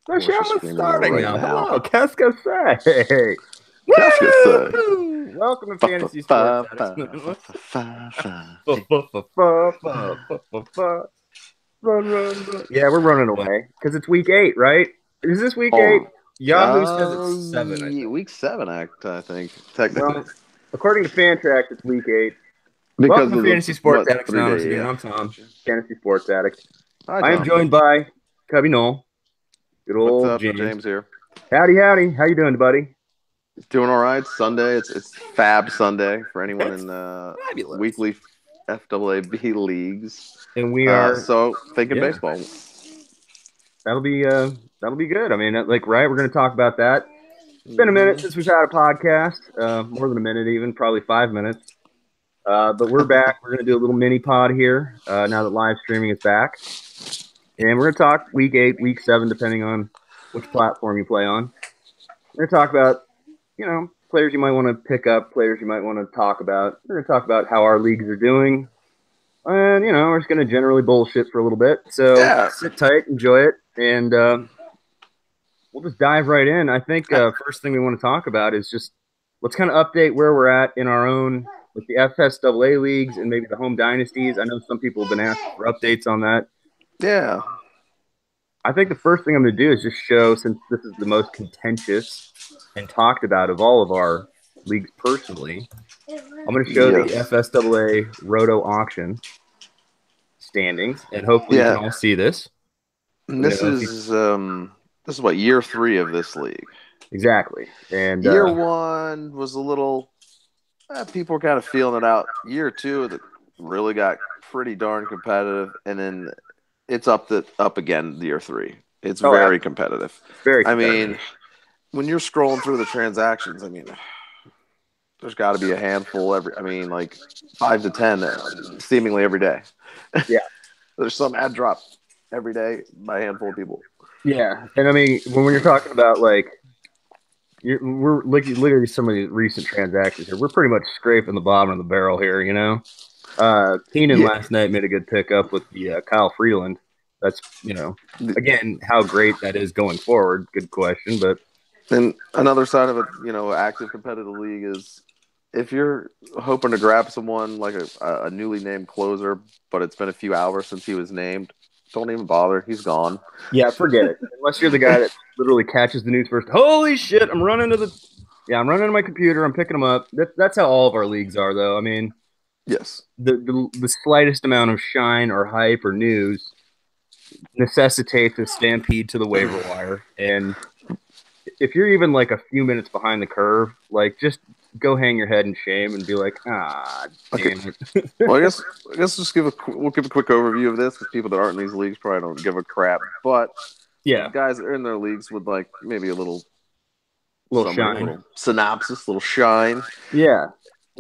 The show Malicious is screaming starting right now. now. Hello, qu'est-ce que c'est? Qu'est-ce que c'est? Woo! Welcome to Fantasy Sports Addicts Anonymous. Run, run, run. Yeah, we're running away because it's week 8, right? Is this week 8? Oh, Yahoo says it's 7, I yeah, think. week 7 I think technically Well, according to Fantrax, it's week 8. because Welcome to of the Fantasy Sports what Addicts Anonymous 3 day. again. Yeah, I'm Tom, gotcha. Fantasy Sports Addict. Hi I am Tom, joined by Cubby Noel, good what's old up? James. James here. Howdy, howdy. How you doing, buddy? Doing all right. Sunday. It's FAAB Sunday for anyone It's in fabulous. weekly FAAB leagues. And we are, So thinking yeah, baseball. that'll be that'll be good. I mean, like, right, we're going to talk about that. It's been a minute Hmm since we've had a podcast, more than a minute, even probably 5 minutes. But we're back. We're going to do a little mini pod here now that live streaming is back, and we're going to talk week 8, week 7, depending on which platform you play on. We're going to talk about players you might want to pick up, players you might want to talk about. We're going to talk about how our leagues are doing, and we're just going to generally bullshit for a little bit. So Yeah. sit tight, enjoy it, and we'll just dive right in. I think first thing we want to talk about is just let's kind of update where we're at in our own with the FSAA leagues and maybe the home dynasties. I know some people have been asking for updates on that. Yeah. I think the first thing I'm going to do is just show, since this is the most contentious and talked about of all of our leagues personally, I'm going to show the Yes. FSAA Roto auction standings, and hopefully you can Yeah. all see this. And this is what year 3 of this league. Exactly. And Year 1 was a little. People were kind of feeling it out. Year 2 that really got pretty darn competitive, and then it's up again. Year 3, it's very competitive. very I competitive. mean, when you're scrolling through the transactions, I mean, there's got to be a handful like 5 to 10, seemingly every day. Yeah. There's some ad drop every day by a handful of people. Yeah, and I mean, when you're talking about like, we're literally some of the recent transactions here. We're pretty much scraping the bottom of the barrel here, Keenan Yeah. last night made a good pickup with the Kyle Freeland. That's again how great that is going forward. Good question, but And another side of it, active competitive league is if you're hoping to grab someone like a newly named closer, but it's been a few hours since he was named, don't even bother. He's gone. yeah, forget it. Unless you're the guy that literally catches the news first. Holy shit! I'm running to my computer. I'm picking them up. That's how all of our leagues are, though. I mean, Yes. the slightest amount of shine or hype or news necessitates a stampede to the waiver wire. And if you're even like a few minutes behind the curve, like just go hang your head in shame and be like, damn it. Well, I guess we'll give a quick overview of this because people that aren't in these leagues probably don't give a crap. But Yeah, guys that are in their leagues would like maybe a little shine. little synopsis, little shine. Yeah,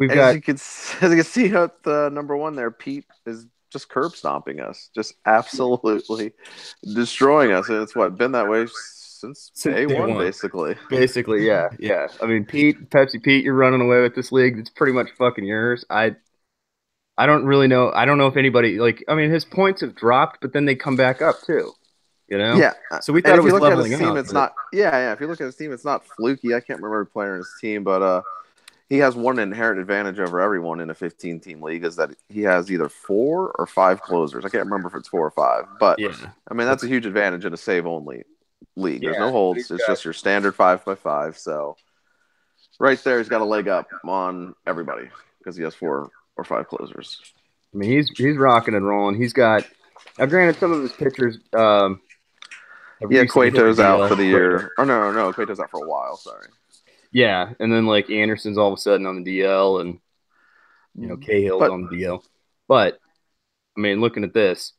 As you can see at the number 1 there, Pete is just curb stomping us, just absolutely destroying us, and it's been that way since day one, basically. Basically, yeah. I mean, Pepsi Pete, you're running away with this league. It's pretty much fucking yours. I don't really know. I don't know if anybody I mean, his points have dropped, but then they come back up too. Yeah. So we thought it was leveling team, out. it's not. Yeah. If you look at his team, it's not fluky. I can't remember a player in his team, but he has one inherent advantage over everyone in a 15-team league is that he has either 4 or 5 closers. I can't remember if it's 4 or 5, but Yeah. I mean that's a huge advantage in a save-only league. There's no Yeah, holds. It's just your standard 5x5. So right there, he's got a leg up on everybody because he has 4 or 5 closers. I mean, he's rocking and rolling. He's got now. Granted, some of his pitchers. Cueto's out for the year. Oh no, Cueto's out for a while. Sorry. Yeah, and then like Anderson's all of a sudden on the DL, and Cahill's on the DL. But I mean, looking at this,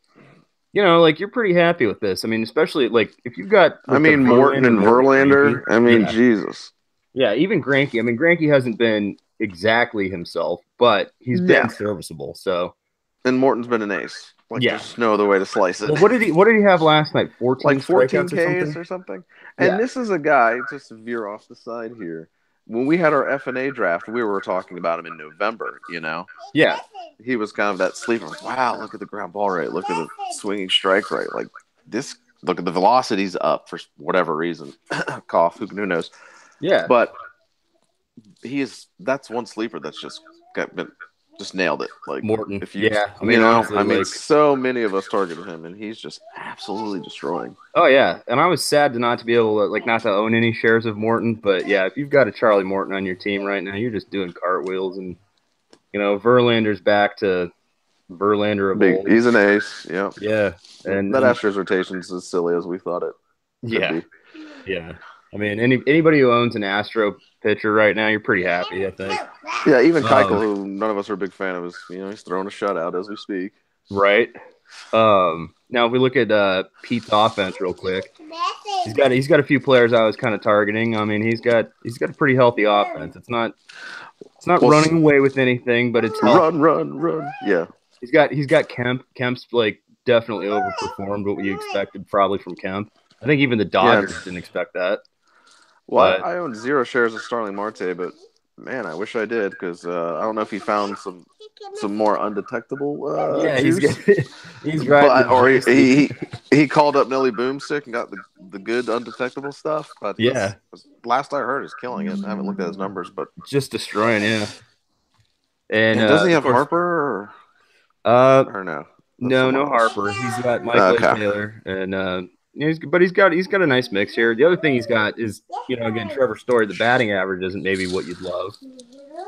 like you're pretty happy with this. I mean, especially like if you've got. I mean, Morton and Verlander. I mean, Jesus. Yeah, even Greinke. I mean, Greinke hasn't been exactly himself, but he's been serviceable. So. And Morton's been an ace. There's no other way to slice it. Well, what did he have last night? 14 Ks or something. And this is a guy, just to veer off the side here. When we had our F&A draft, we were talking about him in November, Yeah. He was kind of that sleeper. Wow, look at the ground ball rate. Look at the swinging strike rate. Like, this look at the velocity's up for whatever reason. Cough, who knows? Yeah. But that's one sleeper that's just nailed it. Like Morton. if you Yeah. I mean, honestly, like, so many of us targeted him, and he's just absolutely destroying. oh yeah. And I was sad to not to be able to like not to own any shares of Morton, but yeah, if you've got a Charlie Morton on your team right now, you're just doing cartwheels, and Verlander's back to Verlander of old. He's an ace. Yeah. Yeah. And that Astros rotation's as silly as we thought it could be. Yeah. I mean, anybody who owns an Astro pitcher right now, you're pretty happy, I think. Yeah, even Keuchel, who none of us are a big fan of, he's throwing a shutout as we speak. Right. Now if we look at Pete's offense real quick, he's got a few players I was kind of targeting. I mean, he's got a pretty healthy offense. It's not running away with anything, but it's healthy. Run. Yeah. He's got Kemp. Kemp's like definitely overperformed what you expected probably from Kemp. I think even the Dodgers didn't expect that. Well, I own 0 shares of Starling Marte, but man, I wish I did because I don't know if he found some more undetectable. He's right. Or he called up Nelly Boomstick and got the good undetectable stuff. But last I heard, is killing it. I haven't looked at his numbers, but just destroying. Yeah. And doesn't he have Harper? Or no? No Harper. He's got Michael Taylor and. He's got a nice mix here. The other thing he's got is, again, Trevor Story. The batting average isn't maybe what you'd love.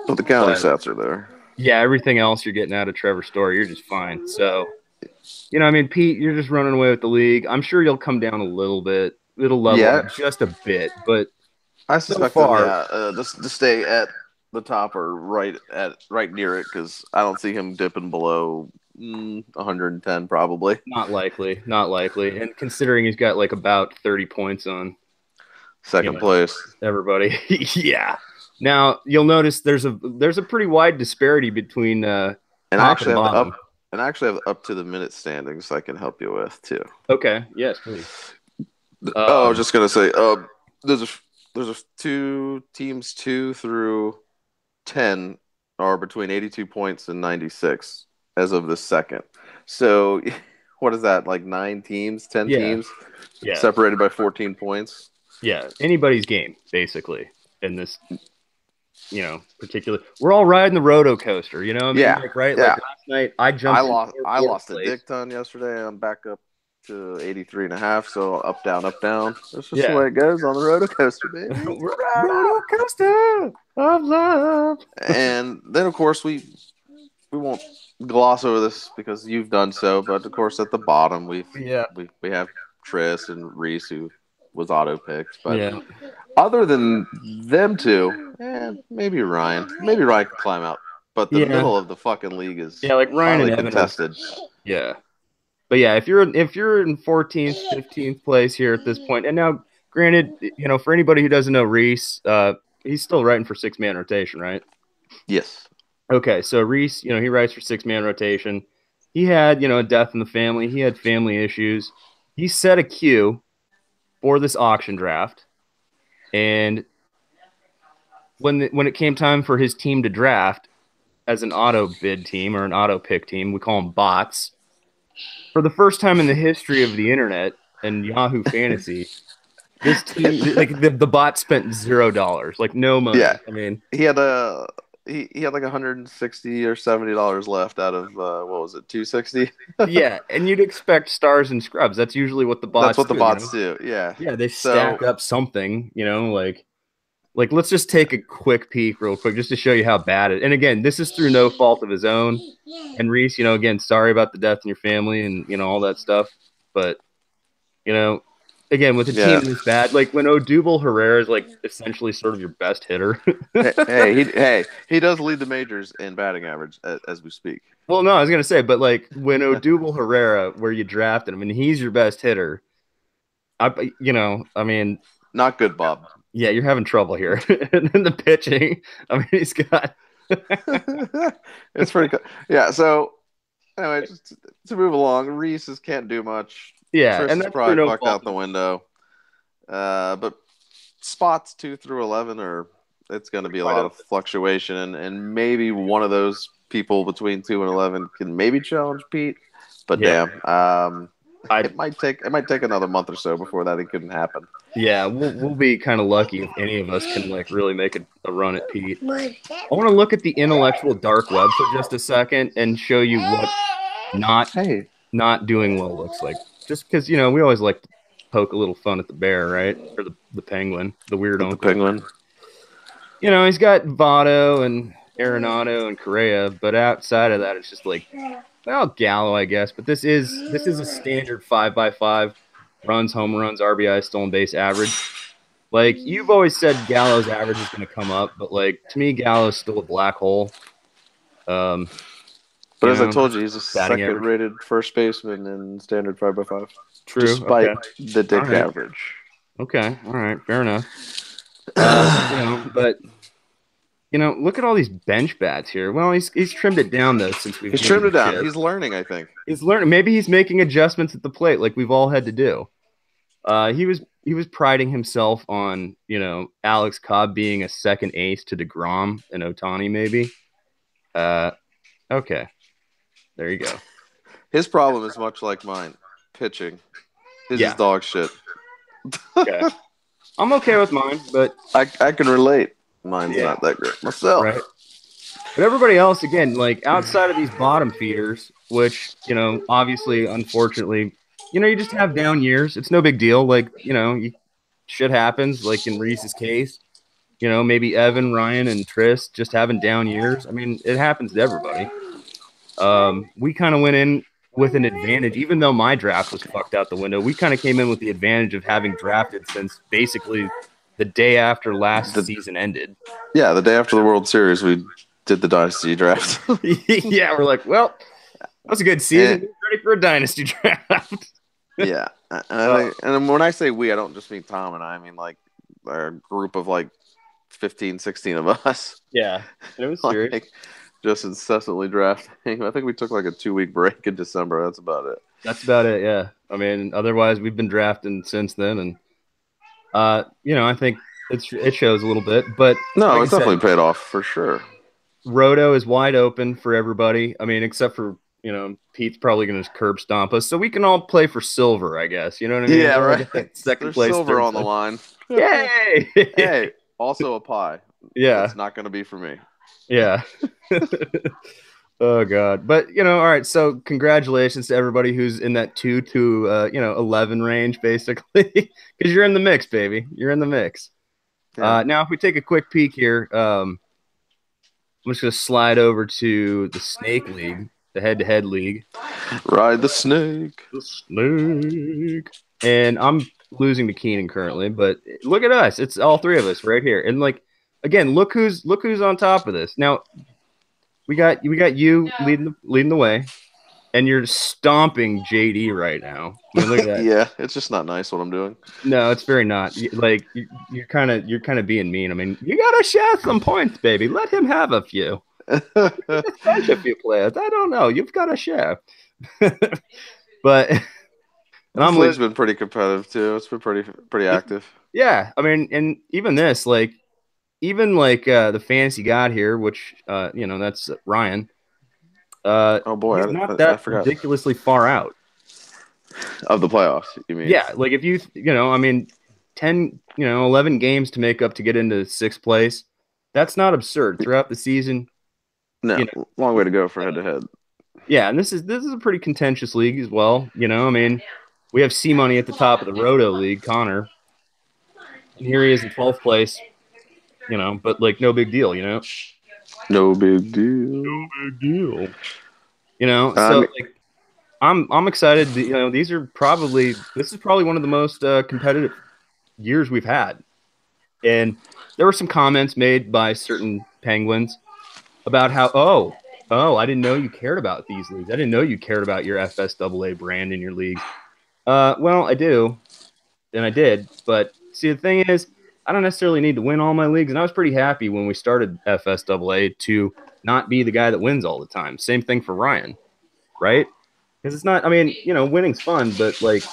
But the counting stats are there. Yeah, everything else you're getting out of Trevor Story, you're just fine. So, Pete, you're just running away with the league. I'm sure you'll come down a little bit. It'll level up just a bit, but I suspect to stay at the top or right near it because I don't see him dipping below 110 probably. Not likely. And considering he's got like about 30 points on second place, everybody. Yeah. Now you'll notice there's a pretty wide disparity between and actually have up to the minute standings I can help you with too. Okay. Yes, please. I was just gonna say there's two teams 2 through 10 are between 82 points and 96. As of the second. So what is that, like 9 teams, 10 teams? Yeah. Separated by 14 points? Yeah. Anybody's game, basically, in this, particular. We're all riding the roto coaster, right? Yeah. Like last night, I lost a dick ton yesterday. I'm back up to 83.5, so up, down. That's just the way it goes on the roto coaster, baby. Roto coaster of love. And then, of course, we won't gloss over this because you've done so, but of course at the bottom we have Tris and Reese who was auto picked, but other than them two, maybe Ryan can climb out, but the middle of the fucking league is like Ryan and Evan contested. But if you're in 14th, 15th place here at this point, and now granted, for anybody who doesn't know Reese, he's still writing for 6-man rotation, right? Yes. Okay, so Reese, he writes for 6-man rotation. He had, a death in the family. He had family issues. He set a queue for this auction draft, and when it came time for his team to draft as an auto bid team or an auto pick team, we call them bots. For the first time in the history of the internet and Yahoo Fantasy, this team, like the bot spent $0, like no money. Yeah, I mean, he had like $160 or $70 left out of what was it, 260? Yeah, and you'd expect stars and scrubs. That's usually what the bots. That's what the bots do. Yeah. Yeah, they stack up something. Like let's just take a quick peek, real quick, just to show you how bad it. And again, this is through no fault of his own. And Reese, again, sorry about the death in your family and all that stuff. But again, with a team this bad, like when Odubel Herrera is like essentially sort of your best hitter. He does lead the majors in batting average as we speak. Well, no, I was gonna say, but like when Odubel Herrera, where you drafted him, and he's your best hitter, I mean, not good, Bob. Yeah, you're having trouble here. And then the pitching, I mean, he's got. It's pretty cool. Yeah. So anyway, just to move along, Reese's can't do much. Yeah, Tris and is probably fucked out the window. But spots 2 through 11 it's going to be a lot of fluctuation, and maybe one of those people between 2 and 11 can maybe challenge Pete. But damn, it might take another month or so before that it couldn't happen. Yeah, we'll be kind of lucky if any of us can like really make a run at Pete. I want to look at the intellectual dark web for just a second and show you what not Hey, not doing well looks like. Just because we always like to poke a little fun at the bear, right? Or the penguin, the weird with the uncle. penguin. He's got Votto and Arenado and Correa, but outside of that, it's just like, well, Gallo, I guess. But this is a standard 5x5 runs, home runs, RBI, stolen base average. Like you've always said, Gallo's average is going to come up, but like to me, Gallo's still a black hole. But as I told you, he's a batting second-rated first baseman in standard 5x5. True. Despite Okay. the dick average. Okay. All right. Fair enough. But look at all these bench bats here. Well, he's trimmed it down though since we've trimmed it down. He's learning, I think. He's learning. Maybe he's making adjustments at the plate like we've all had to do. He was priding himself on Alex Cobb being a second ace to DeGrom and Ohtani maybe. Okay. There you go. His problem is much like mine. Pitching. His is dog shit. Okay. I'm okay with mine, but I can relate. Mine's not that great myself. Right. But everybody else, again, like outside of these bottom feeders, which, obviously, unfortunately, you just have down years. It's no big deal. Like, shit happens, like in Reese's case. Maybe Evan, Ryan, and Tris just having down years. I mean, it happens to everybody. We kind of went in with an advantage, even though my draft was fucked out the window. We kind of came in with the advantage of having drafted since basically the day after last season ended. Yeah, the day after the World Series, we did the Dynasty draft. Yeah, we're like, well, that was a good season. Ready for a Dynasty draft. Yeah. And when I say we, I don't just mean Tom and I mean like a group of like 15, 16 of us. Yeah, it was serious. Just incessantly drafting. I think we took like a 2-week break in December. That's about it. That's about it, yeah. I mean, otherwise we've been drafting since then, and I think it shows a little bit. But no, like it's definitely paid off for sure. Roto is wide open for everybody. I mean, except for Pete's probably going to curb stomp us, so we can all play for silver, I guess. You know what I mean? Yeah, right. Second place, silver on the line. Yay! Hey, also a pie. Yeah, it's not going to be for me. Yeah. Oh God. But all right. So congratulations to everybody who's in that 2 to 11 range, basically, because you're in the mix, baby. You're in the mix. Yeah. Now, if we take a quick peek here, I'm just gonna slide over to the Snake League, the head-to-head league. Ride the snake. The snake. And I'm losing to Keenan currently, but look at us. It's all three of us right here, and like. Again, look who's on top of this. Now, we got you leading the way, and you're stomping JD right now. I mean, look at that. Yeah, it's just not nice what I'm doing. No, it's very not. Like you're kind of being mean. I mean, you gotta share some points, baby. Let him have a few. Bench a few players. I don't know. You've got to share. But this league's been pretty competitive too. It's been pretty active. Yeah, I mean, and even this, like. Even the fantasy god here, which that's Ryan. Oh boy, he's not that ridiculously far out of the playoffs. You mean? Yeah, like if you 10 11 games to make up to get into sixth place. That's not absurd throughout the season. No, long way to go for head to head. Yeah, and this is a pretty contentious league as well. I mean, we have C Money at the top of the Roto League, Connor, and here he is in 12th place. But like no big deal, No big deal. No big deal. So like I'm excited. This is probably one of the most competitive years we've had. And there were some comments made by certain Penguins about how I didn't know you cared about these leagues. I didn't know you cared about your FSAA brand in your league. Well, I do, and I did. But see, the thing is, I don't necessarily need to win all my leagues, and I was pretty happy when we started FSAA to not be the guy that wins all the time. Same thing for Ryan, right? Because it's not – I mean, winning's fun, but, like,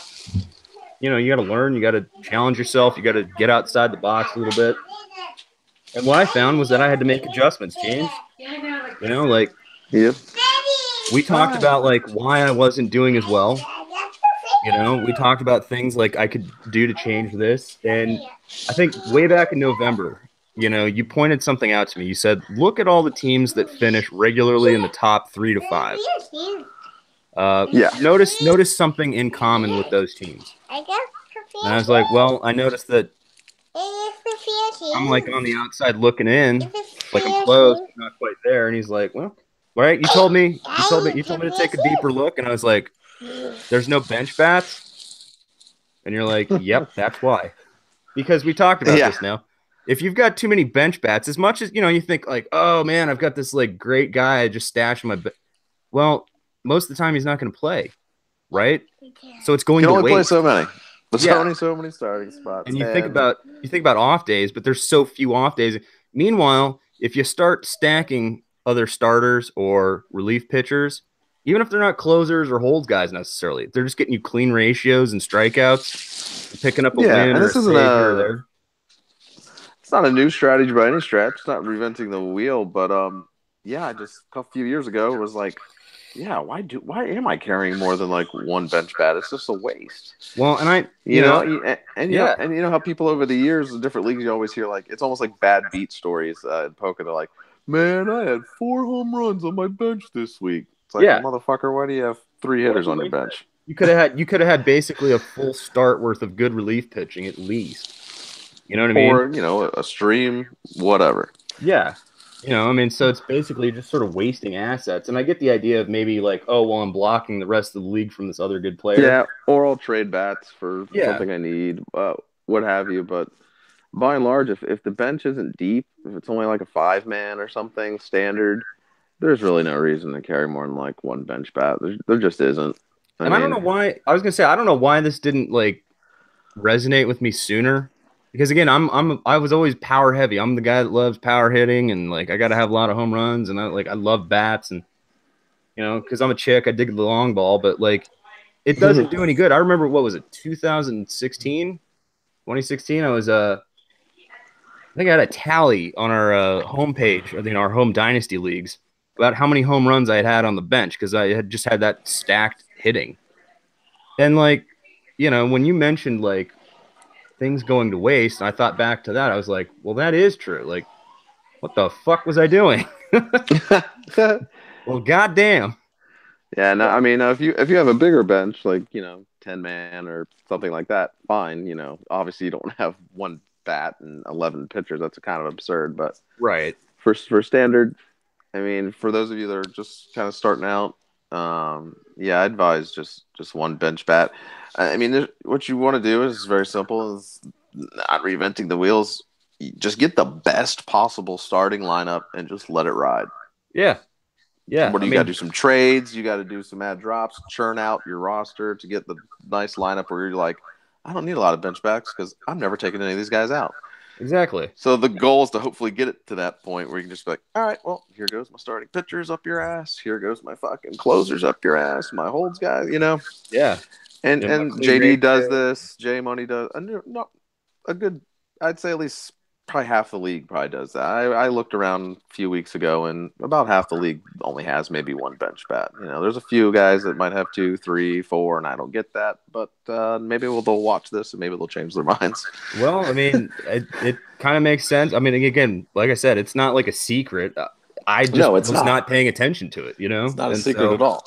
you got to learn. You got to challenge yourself. You got to get outside the box a little bit. And what I found was that I had to make adjustments, James. Yep. We talked about, like, why I wasn't doing as well. We talked about things like I could do to change this. And I think way back in November, you pointed something out to me. You said, look at all the teams that finish regularly in the top 3 to 5. Yeah. Notice something in common with those teams. And I was like, well, I noticed that I'm like on the outside looking in, like I'm close, but not quite there. And he's like, well, right, you told me to take a deeper look. And I was like, there's no bench bats. And you're like, yep, that's why. Because we talked about Yeah. this now. If you've got too many bench bats, as much as, you think like, oh man, I've got this like great guy I just stashed in my well, most of the time he's not going to play, right? So it's going You to can only play waste. so many. There's Yeah. only so many starting spots. And you think about off days, but there's so few off days. Meanwhile, if you start stacking other starters or relief pitchers, even if they're not closers or holds guys necessarily, they're just getting you clean ratios and strikeouts, picking up a win and or a this isn't save here or there. it's not a new strategy by any stretch. It's not reinventing the wheel, but I just a few years ago was like, yeah, why am I carrying more than like one bench bat? It's just a waste. Well, and you know how people over the years in different leagues, you always hear like it's almost like bad beat stories in poker. They're like, man, I had 4 home runs on my bench this week. It's like, motherfucker, why do you have 3 hitters on your bench? You could have had basically a full start worth of good relief pitching at least. You know what I mean? Or a stream, whatever. Yeah. So it's basically just sort of wasting assets. And I get the idea of maybe like, oh, well, I'm blocking the rest of the league from this other good player. Yeah, or I'll trade bats for something I need, what have you. But by and large, if the bench isn't deep, if it's only like a 5-man or something standard, there's really no reason to carry more than like one bench bat. There just isn't. I don't know why. I was gonna say I don't know why this didn't like resonate with me sooner. Because again, I was always power heavy. I'm the guy that loves power hitting, and like I got to have a lot of home runs, and I love bats, and because I'm a chick, I dig the long ball, but like it doesn't do any good. I remember what was it, 2016, 2016. I think I had a tally on our homepage, our home dynasty leagues about how many home runs I had on the bench because I had just had that stacked hitting, and like when you mentioned like things going to waste, and I thought back to that. I was like, well, that is true. Like, what the fuck was I doing? Well, goddamn. Yeah, no, I mean, if you have a bigger bench, like 10-man or something like that, fine. Obviously you don't have one bat and 11 pitchers. That's kind of absurd. But right for standard, I mean, for those of you that are just kind of starting out, I advise just one bench bat. I mean, what you want to do is very simple. Is not reinventing the wheels. Just get the best possible starting lineup and just let it ride. Yeah. What do you got to do? Some trades. You got to do some ad drops. Churn out your roster to get the nice lineup where you're like, I don't need a lot of bench backs because I'm never taking any of these guys out. Exactly. So the goal is to hopefully get it to that point where you can just be like, all right, well, here goes my starting pitchers up your ass. Here goes my fucking closers up your ass. My holds guys, Yeah. And JD does this. J Money does. Not a good. I'd say at least probably half the league probably does that. I looked around a few weeks ago, and about half the league only has maybe one bench bat. There's a few guys that might have 2, 3, 4, and I don't get that. But maybe they'll watch this and maybe they'll change their minds. Well, I mean, it kind of makes sense. I mean, again, like I said, it's not like a secret. I just was not paying attention to it, It's not a secret at all.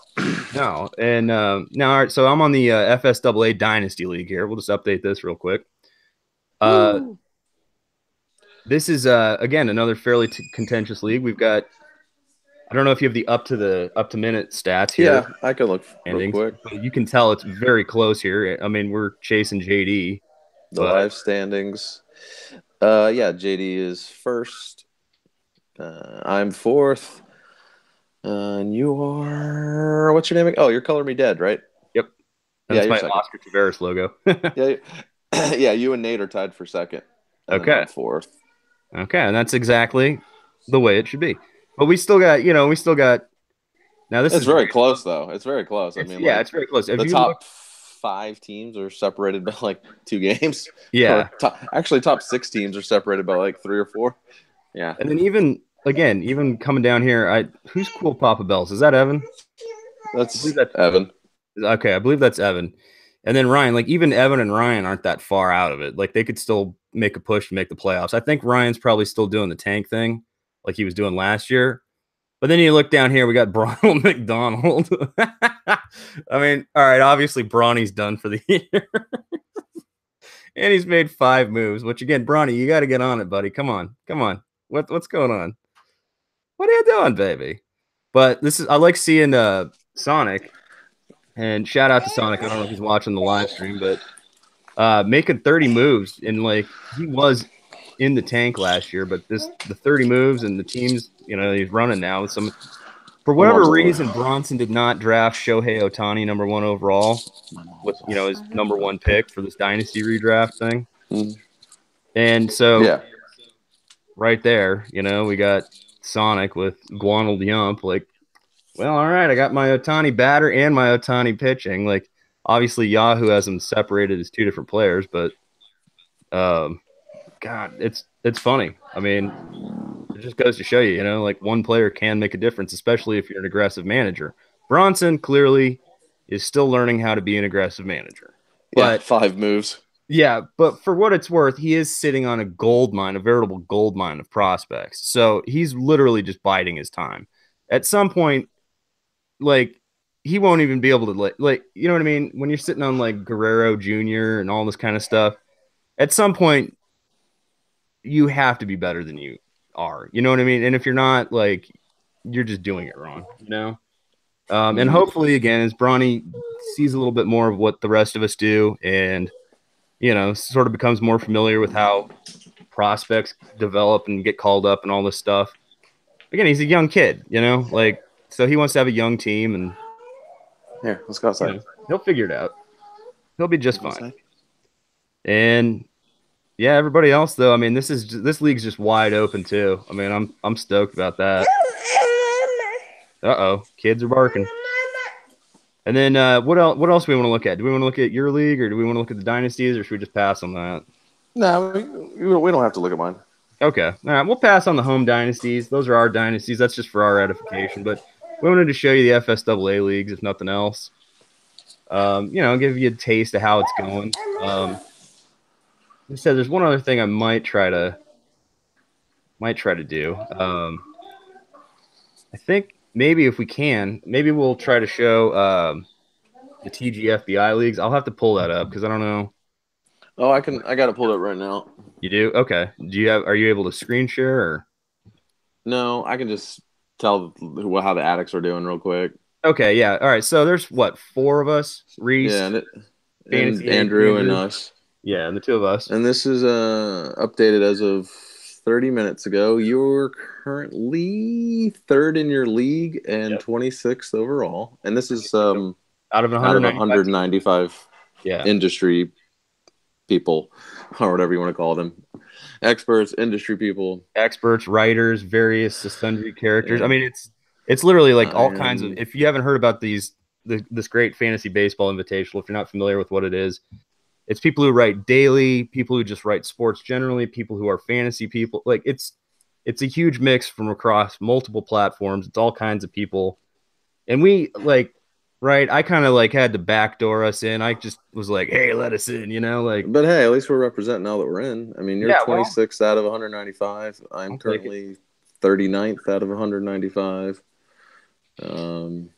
No. And now, all right, so I'm on the FSAA Dynasty League here. We'll just update this real quick. This is, again, another fairly contentious league. We've got, I don't know if you have the up to minute stats here. Yeah, I can look real quick. But you can tell it's very close here. I mean, we're chasing JD. The live standings. JD is first. I'm fourth. And you are, what's your name? Oh, you're Color Me Dead, right? Yep. That's my Oscar Taveras logo. Yeah, you and Nate are tied for second. Okay. I'm fourth. Okay, and that's exactly the way it should be. But we still got. Now this is very close, though. It's very close. It's very close. The top 5 teams are separated by like 2 games. Yeah. Top 6 teams are separated by like 3 or 4. Yeah. And then even coming down here, who's Cool Papa Bells? Is that Evan? That's Evan. Okay, I believe that's Evan. And then Ryan, like even Evan and Ryan aren't that far out of it. Like they could still make a push to make the playoffs. I think Ryan's probably still doing the tank thing like he was doing last year. But then you look down here, we got Bronald McDonald. I mean, all right, obviously Bronny's done for the year. And he's made 5 moves, which again, Bronny, you got to get on it, buddy. Come on. What's going on? What are you doing, baby? But I like seeing Sonic, and shout out to Sonic. I don't know if he's watching the live stream, but making 30 moves, and like he was in the tank last year, but the 30 moves and the teams, he's running now with some. For whatever reason, Bronson did not draft Shohei Ohtani number 1 overall with his number 1 pick for this dynasty redraft thing. And so right there, we got Sonic with Guanald Yump. Like, well, all right, I got my Ohtani batter and my Ohtani pitching. Like, obviously Yahoo has them separated as 2 different players, but God, it's funny. I mean, it just goes to show you, like one player can make a difference, especially if you're an aggressive manager. Bronson clearly is still learning how to be an aggressive manager. But 5 moves. Yeah, but for what it's worth, he is sitting on a gold mine, a veritable gold mine of prospects. So he's literally just biding his time. At some point, like, he won't even be able to, like, you know what I mean? When you're sitting on, like, Guerrero Jr. and all this kind of stuff, at some point, you have to be better than you are. You know what I mean? And if you're not, like, you're just doing it wrong, And hopefully, again, as Bronny sees a little bit more of what the rest of us do and, sort of becomes more familiar with how prospects develop and get called up and all this stuff. Again, he's a young kid, like, so he wants to have a young team, and here, let's go outside. He'll figure it out. He'll be just fine. And yeah, everybody else though, I mean, this league's just wide open too. I mean, I'm stoked about that. Kids are barking. And then what else do we want to look at? Do we want to look at your league, or do we want to look at the dynasties, or should we just pass on that? No, we don't have to look at mine. Okay. All right, we'll pass on the home dynasties. Those are our dynasties. That's just for our edification. But we wanted to show you the FSAA leagues, if nothing else. Give you a taste of how it's going. Like I said, there's one other thing I might try to do. I think maybe if we can, maybe we'll try to show the TGFBI leagues. I'll have to pull that up because I don't know. Oh, I got it pulled up right now. You do? Okay. Are you able to screen share or? No, I can just tell how the addicts are doing real quick. Okay, yeah. All right. So there's 4 of us? Reese, and Andrew and us. Yeah, and the 2 of us. And this is updated as of 30 minutes ago. You're currently 3rd in your league and 26th overall. And this is out of 195 industry people, or whatever you want to call them. Experts, industry people. Experts, writers, various sundry characters. I mean, it's literally like all kinds of – if you haven't heard about this great fantasy baseball invitational, if you're not familiar with what it is, it's people who write daily, people who just write sports generally, people who are fantasy people. Like it's a huge mix from across multiple platforms. It's all kinds of people. And we I kind of had to backdoor us in. I just was like, hey, let us in, But hey, at least we're representing now that we're in. I mean, you're 26th out of 195. I'm currently 39th out of 195. So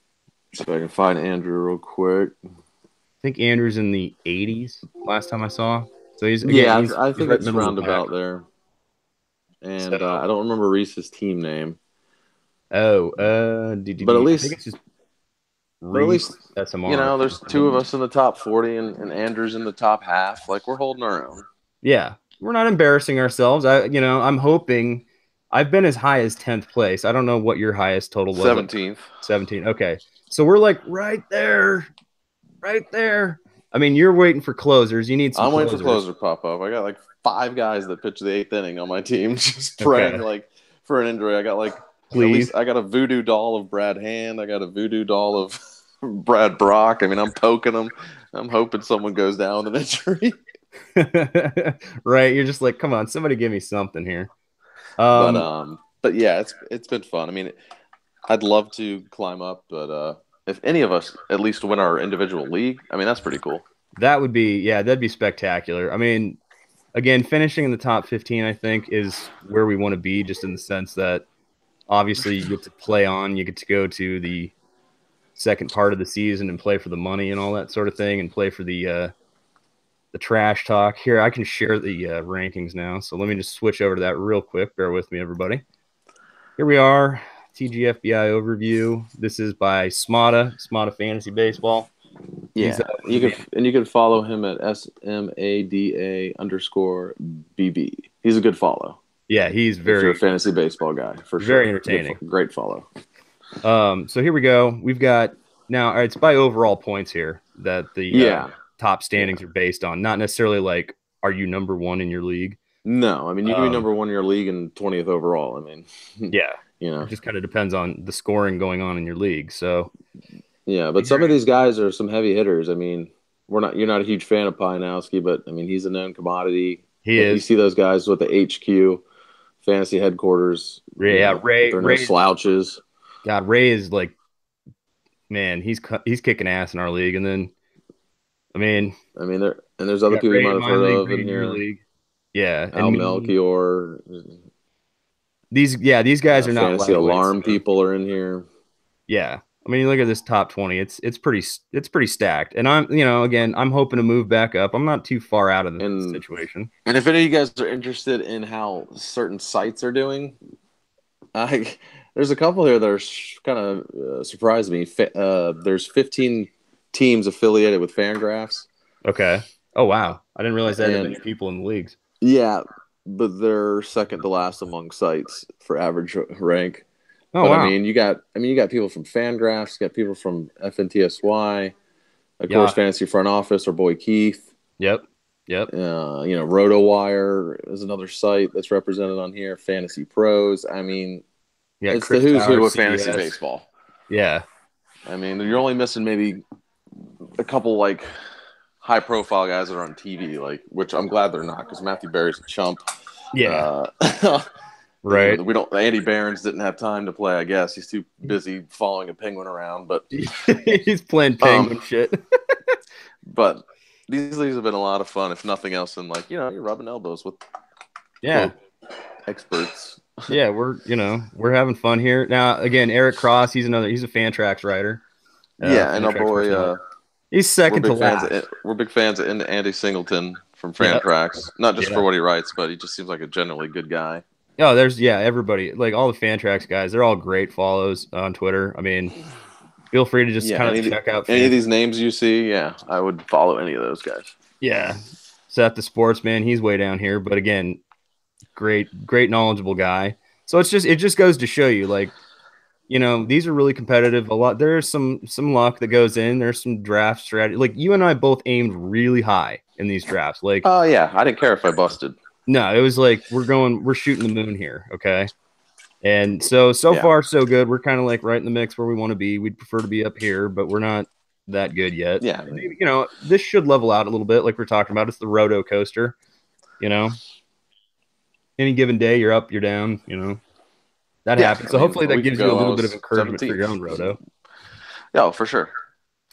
I can find Andrew real quick. I think Andrew's in the 80s last time I saw. So I think it's roundabout there. And I don't remember Reese's team name. Oh, but at least I think it's just Reese, at least SMR. There's 2 of us in the top 40 and Andrew's in the top half. Like, we're holding our own. Yeah, we're not embarrassing ourselves. I'm hoping. I've been as high as 10th place. I don't know what your highest total was. 17th. 17. Okay, so we're right there. Right there. I mean, you're waiting for closers. You need some closers. Waiting for closers to pop up. I got 5 guys that pitch the 8th inning on my team, just praying for an injury. I got I got a voodoo doll of Brad Hand. I got a voodoo doll of Brad Brock. I mean, I'm poking them. I'm hoping someone goes down with an injury. Right. You're just like, come on, somebody give me something here. But yeah, it's been fun. I mean, I'd love to climb up, but if any of us at least win our individual league, I mean, that's pretty cool. That would be, yeah, that'd be spectacular. I mean, again, finishing in the top 15, I think, is where we want to be, just in the sense that obviously you get to play on, you get to go to the second part of the season and play for the money and all that sort of thing, and play for the trash talk. Here, I can share the rankings now. So let me just switch over to that real quick. Bear with me, everybody. Here we are, TGFBI overview. This is by Smada Fantasy Baseball. Yeah, you can follow him at SMADA_BB. He's a good follow. Yeah, he's If you're very a fantasy baseball guy, for sure. very entertaining. Great follow. So here we go. We've got now. It's by overall points here that the top standings are based on, not necessarily like, are you number one in your league? No, I mean, you can be number one in your league and 20th overall. I mean, yeah, it just kind of depends on the scoring going on in your league. So yeah, but some of these guys are some heavy hitters. I mean, you're not a huge fan of Pianowski, but I mean, he's a known commodity. He is. You see those guys with the HQ fantasy headquarters. Yeah, Ray. They're no slouches. God, Ray is like, man, he's kicking ass in our league. And then, I mean, there's other people you might have heard of in here. League. Yeah, Al Melchior. These guys are not fantasy alarm people are in here. Yeah, I mean, you look at this top 20. It's pretty stacked. And I'm hoping to move back up. I'm not too far out of the situation. And if any of you guys are interested in how certain sites are doing, there's a couple here that are kind of surprised me. There's 15 teams affiliated with Fangraphs. Okay. Oh, wow. I didn't realize that many people in the leagues. Yeah, but they're second to last among sites for average rank. Oh, wow. I mean, you got people from Fangraphs, you got people from FNTSY, of course, Fantasy Front Office, our boy Keith. Yep. RotoWire is another site that's represented on here. Fantasy Pros. I mean, it's Chris the who's who of fantasy baseball. Yeah. I mean, you're only missing maybe a couple like high-profile guys that are on TV, which I'm glad they're not, because Matthew Berry's a chump. Yeah. Right. Andy Behrens didn't have time to play, I guess. He's too busy following a penguin around, but he's playing penguin shit. But these leagues have been a lot of fun, if nothing else, and you're rubbing elbows with experts. Yeah, we're having fun here. Now, again, Eric Cross, he's a Fantrax writer. And our boy he's second to last. We're big fans of Andy Singleton from Fantrax. Not just for what he writes, but he just seems like a generally good guy. Oh, there's everybody, like all the Fantrax guys, they're all great follows on Twitter. I mean, feel free to just kind of check out any of these names you see. Yeah, I would follow any of those guys. Yeah, Seth the Sportsman, he's way down here, but again, great knowledgeable guy. So it just goes to show you, these are really competitive. There's some luck that goes in. There's some draft strategy. Like, you and I both aimed really high in these drafts. Like, oh yeah, I didn't care if I busted. No, it was like we're shooting the moon here, okay? And so far so good. We're kind of like right in the mix where we want to be. We'd prefer to be up here, but we're not that good yet. Yeah, maybe, this should level out a little bit, like we're talking about. It's the roto coaster, Any given day, you're up, you're down, That happens. So hopefully that gives you a little bit of encouragement for your own roto. Yeah, for sure.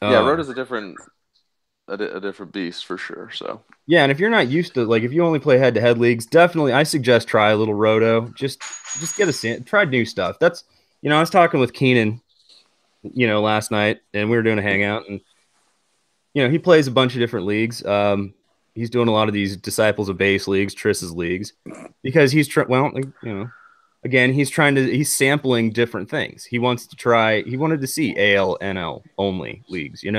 Yeah, roto's a different beast for sure. So yeah, and if you're not used to, if you only play head-to-head leagues, definitely I suggest try a little roto. Just get try new stuff. That's I was talking with Keenan, last night, and we were doing a hangout, and he plays a bunch of different leagues. He's doing a lot of these Disciples of Base leagues, Triss's leagues, because he's again, he's sampling different things. He wanted to see AL, NL only leagues, He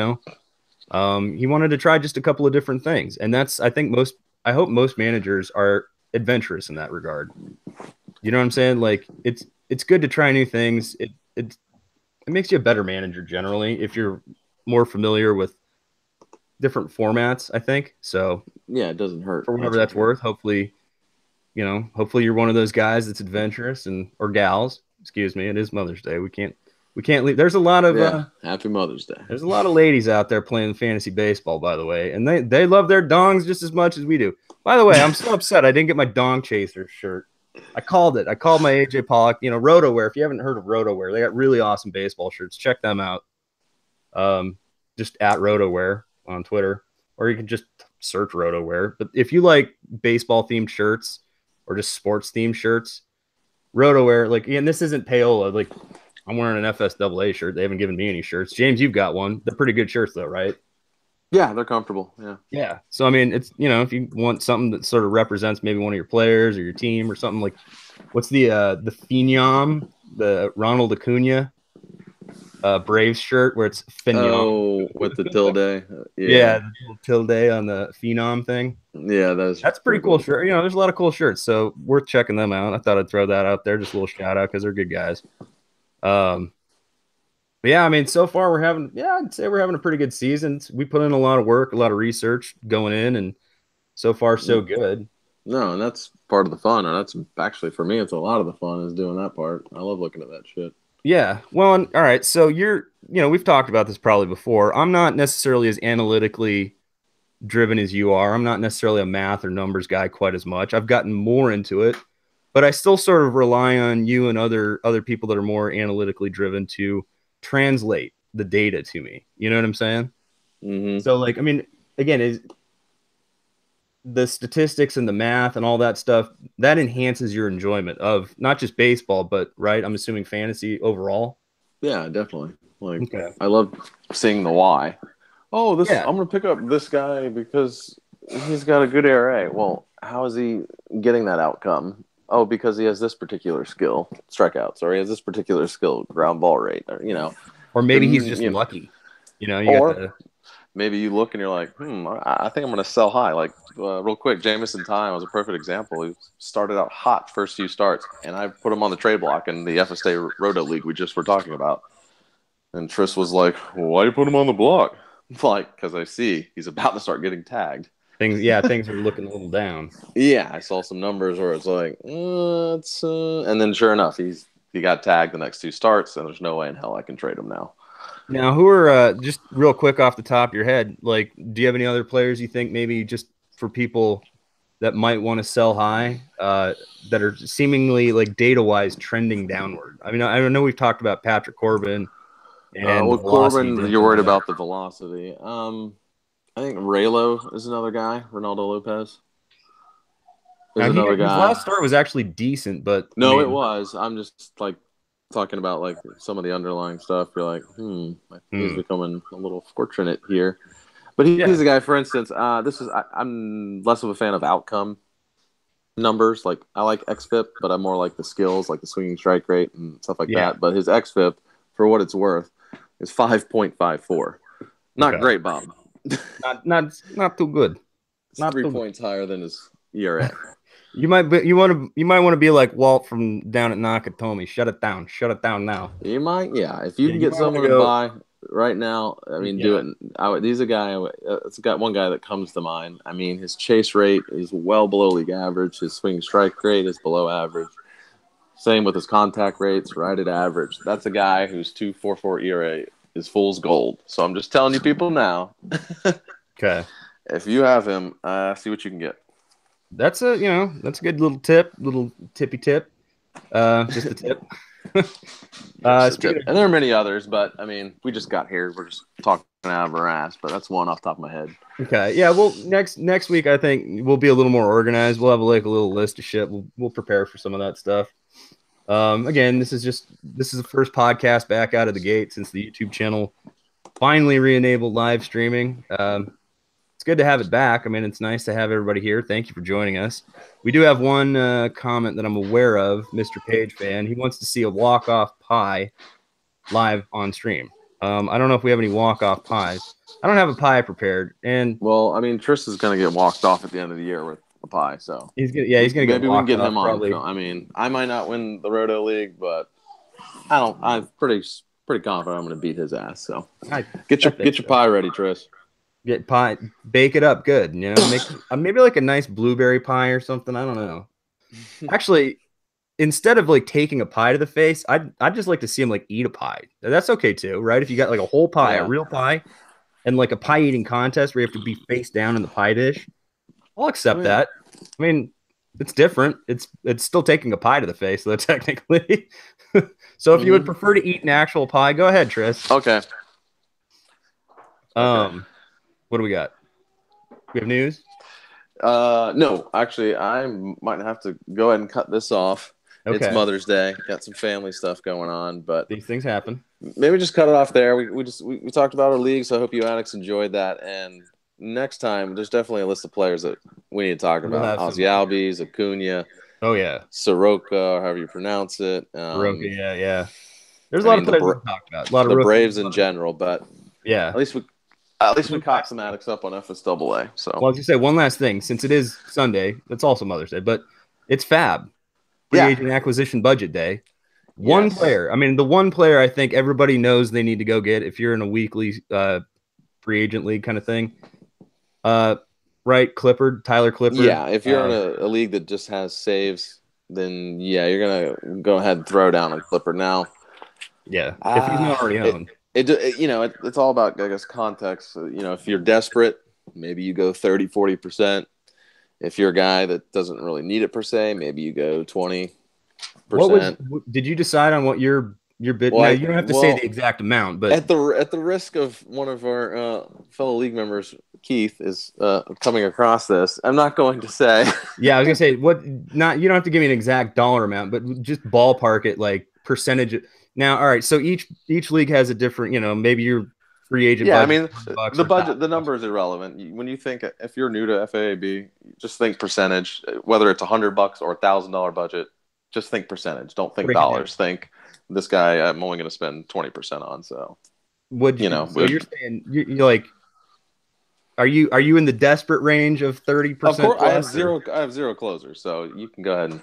wanted to try just a couple of different things. And I hope most managers are adventurous in that regard. You know what I'm saying? It's good to try new things. It makes you a better manager generally if you're more familiar with different formats, I think. So yeah, it doesn't hurt. For whatever that's worth, hopefully you're one of those guys that's adventurous or gals. Excuse me, it is Mother's Day. We can't leave. There's a lot of Happy Mother's Day. There's a lot of ladies out there playing fantasy baseball, by the way, and they love their dongs just as much as we do. By the way, I'm so upset I didn't get my Dong Chaser shirt. I called it. I called my AJ Pollock. RotoWare. If you haven't heard of RotoWare, they got really awesome baseball shirts. Check them out. Just at RotoWare on Twitter. or you can just search RotoWear. But if you like baseball themed shirts or just sports themed shirts, RotoWear, like, and this isn't payola. Like, I'm wearing an FSAA shirt. They haven't given me any shirts. James, you've got one. They're pretty good shirts, though, right? Yeah, they're comfortable. Yeah. Yeah. So, I mean, it's, if you want something that sort of represents maybe one of your players or your team or something like, what's the Phenom, the Ronald Acuna Braves shirt where it's Phenom. Oh, with the tilde. Yeah, Yeah. the little tilde on the Phenom thing. Yeah, That's a pretty cool shirt. There's a lot of cool shirts, so worth checking them out. I thought I'd throw that out there, just a little shout out because they're good guys. But yeah, I mean, so far I'd say we're having a pretty good season. We put in a lot of work, a lot of research going in, and so far so good. No, and that's part of the fun. And that's actually, for me, it's a lot of the fun is doing that part. I love looking at that shit. Yeah. Well, all right. So we've talked about this probably before. I'm not necessarily as analytically driven as you are. I'm not necessarily a math or numbers guy quite as much. I've gotten more into it, but I still sort of rely on you and other people that are more analytically driven to translate the data to me. You know what I'm saying? Mm-hmm. So, like, I mean, again, is the statistics and the math and all that stuff that enhances your enjoyment of not just baseball, but right, I'm assuming fantasy overall. Yeah, definitely. Like, Okay. I love seeing the why. Oh, Yeah. I'm gonna pick up this guy because he's got a good ERA. Well, how is he getting that outcome? Oh, because he has this particular skill, strikeouts, or he has this particular skill, ground ball rate, Or maybe he's just lucky. You or got the maybe you look and you're like, I think I'm going to sell high. Like, real quick, Jamison Time was a perfect example. He started out hot first few starts, and I put him on the trade block in the FSA Roto League we just were talking about. And Tris was like, why do you put him on the block? Like, because I see he's about to start getting tagged. things are looking a little down. Yeah, I saw some numbers where it's like, and then sure enough, he got tagged the next two starts, and there's no way in hell I can trade him now. Now, who are just real quick off the top of your head? Like, do you have any other players you think maybe just for people that might want to sell high that are seemingly like data wise trending downward? I mean, I know we've talked about Patrick Corbin and the velocity Corbin, you're worried about the velocity. I think Raylo is another guy. Ronaldo Lopez. Now, his last start was actually decent, but no, it was. I'm just like talking about like some of the underlying stuff. You're like, he's becoming a little fortunate here. But he's a guy, for instance, I'm less of a fan of outcome numbers. Like, I like XFIP, but I'm more like the skills, like the swinging strike rate and stuff like that. But his XFIP, for what it's worth, is 5.54. Not great, Bob. not too good. It's not 3 points higher than his ERA. You might want to be like Walt from down at Nakatomi. Shut it down now. You might, yeah. If you can get someone to buy right now, I mean, do it. He's a guy. It's got one guy that comes to mind. I mean, his chase rate is well below league average. His swing strike rate is below average. Same with his contact rates, right at average. That's a guy whose 2.44 ERA is fool's gold. So I'm just telling you people now. Okay. If you have him, see what you can get. That's a good little tip, little tippy tip. Just a tip. Tip. And there are many others, but I mean, we just got here. We're just talking out of our ass, but that's one off the top of my head. Okay. Yeah. Well, next week I think we'll be a little more organized. We'll have a little list of shit. We'll prepare for some of that stuff. Again, this is the first podcast back out of the gate since the YouTube channel finally re-enabled live streaming. It's good to have it back. I mean, it's nice to have everybody here. Thank you for joining us. We do have one comment that I'm aware of, Mr. Page fan. He wants to see a walk-off pie live on stream. I don't know if we have any walk-off pies. I don't have a pie prepared. And well, I mean, Tris is going to get walked off at the end of the year with a pie. So he's gonna get maybe we can get him on. Probably. I mean, I might not win the Roto League, but I'm pretty confident I'm going to beat his ass. So get your pie ready, Tris. Get pie, bake it up good, make maybe like a nice blueberry pie or something. I don't know. Actually, instead of like taking a pie to the face, I'd just like to see him like eat a pie. That's okay too, right? If you got like a whole pie, a real pie, and like a pie eating contest where you have to be face down in the pie dish, I'll accept that. I mean, it's different. It's still taking a pie to the face, though, technically. So if you would prefer to eat an actual pie, go ahead, Tris. Okay. What do we got? We have news? No, actually, I might have to go ahead and cut this off. Okay. It's Mother's Day. Got some family stuff going on, but These things happen. maybe just cut it off there. We talked about our league, so I hope you addicts enjoyed that. And next time, there's definitely a list of players that we need to talk We'll about. have Ozzy Albies, Acuna, Oh, yeah. Soroka, however you pronounce it. Soroka, yeah. There's a lot of players we can talk about. A lot of the rookies. Braves in general, but Yeah. at least we caught some addicts up on FSAA. So, well, I was gonna say one last thing. Since it is Sunday, it's also Mother's Day, but it's FAAB, Free Agent Acquisition Budget Day. One player. I mean, the one player I think everybody knows they need to go get if you're in a weekly free agent league kind of thing. Right, Tyler Clippard. Yeah, if you're in a league that just has saves, then yeah, you're gonna go ahead and throw down on Clippard now. Yeah, if he's not already owned. It's all about, I guess, context. If you're desperate, maybe you go 30, 40%. If you're a guy that doesn't really need it per se, maybe you go 20%. Did you decide on what your bid? Well, now, you don't have to say the exact amount, but at the risk of one of our fellow league members, Keith, is coming across this, I'm not going to say. Yeah, I was gonna say you don't have to give me an exact dollar amount, but just ballpark it, like percentage. Now, all right, so each league has a different, maybe your free agent. Yeah, I mean, the number is irrelevant. When you think, if you're new to FAAB, just think percentage. Whether it's $100 or $1,000 budget, just think percentage. Don't think dollars. Think this guy I'm only going to spend 20% on. So, so you're saying you're like, are you in the desperate range of 30%? Of course, I have zero closers, so you can go ahead and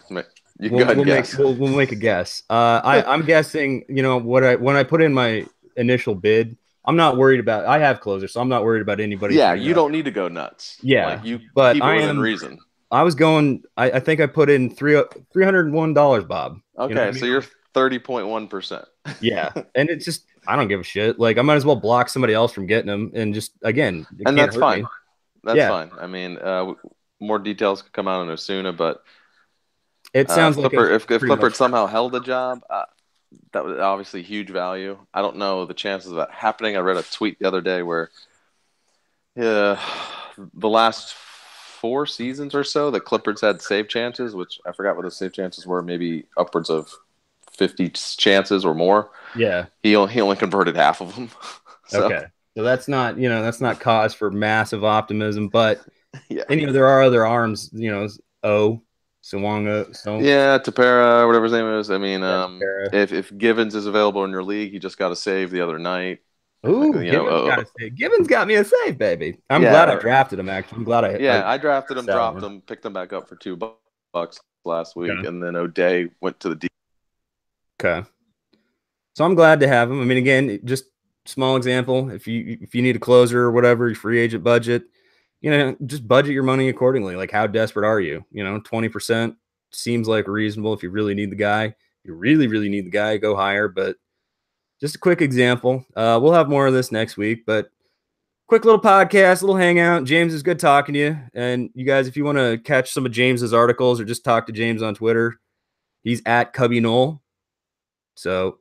guess. We'll make a guess. I'm guessing. When I put in my initial bid, I'm not worried about. I have closers, so I'm not worried about anybody. Yeah, you don't need to go nuts. Yeah, but I am reason. I was going. I think I put in $301, Bob. Okay, so you're 30.1%. Yeah, and it's just I don't give a shit. Like I might as well block somebody else from getting them, and just again, and that's fine. Me. That's fine. I mean, more details could come out on Osuna, but it sounds like if Clippard somehow held the job, that was obviously huge value. I don't know the chances of that happening. I read a tweet the other day where the last 4 seasons or so, the Clippers had save chances, which I forgot what the save chances were, maybe upwards of 50 chances or more. Yeah. He only converted half of them. Okay. So that's not cause for massive optimism, but there are other arms, Sawanga. Tapera, whatever his name is. I mean, if Givens is available in your league, you just got to save the other night. Ooh, Givens got me a save, baby. I'm glad I drafted him. Actually, I'm glad I drafted him, dropped him, picked him back up for $2 last week, and then O'Day went to the D. Okay, so I'm glad to have him. I mean, again, just small example. If you need a closer or whatever, your free agent budget, just budget your money accordingly. Like, how desperate are you? 20% seems like reasonable if you really need the guy. If you really, really need the guy, go higher, but. Just a quick example. We'll have more of this next week, but quick little podcast, little hangout. James, is good talking to you. And you guys, if you want to catch some of James's articles or just talk to James on Twitter, he's at Cubby Knoll. So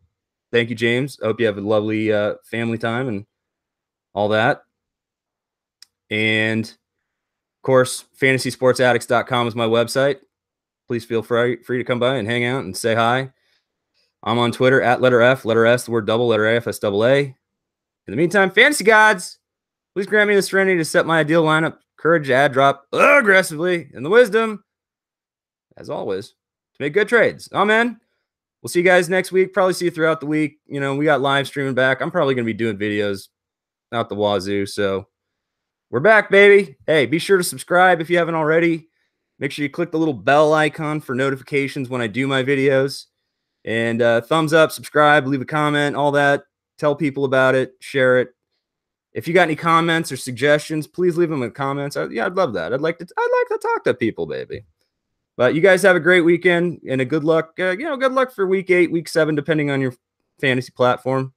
thank you, James. I hope you have a lovely family time and all that. And of course, fantasysportsaddicts.com is my website. Please feel free to come by and hang out and say hi. I'm on Twitter at letter S, the word double, letter A, FSAA. In the meantime, fantasy gods, please grant me the serenity to set my ideal lineup, courage to add drop aggressively, and the wisdom, as always, to make good trades. Amen. We'll see you guys next week. Probably see you throughout the week. We got live streaming back. I'm probably going to be doing videos out the wazoo. So we're back, baby. Hey, be sure to subscribe if you haven't already. Make sure you click the little bell icon for notifications when I do my videos. And thumbs up, subscribe, leave a comment, all that. Tell people about it, share it. If you got any comments or suggestions, please leave them in the comments. I'd love that. I'd like to talk to people, baby. But you guys have a great weekend and a good luck. Good luck for week 8, week 7, depending on your fantasy platform.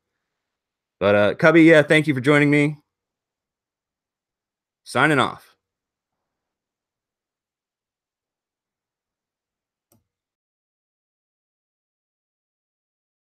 But Cubby, thank you for joining me. Signing off.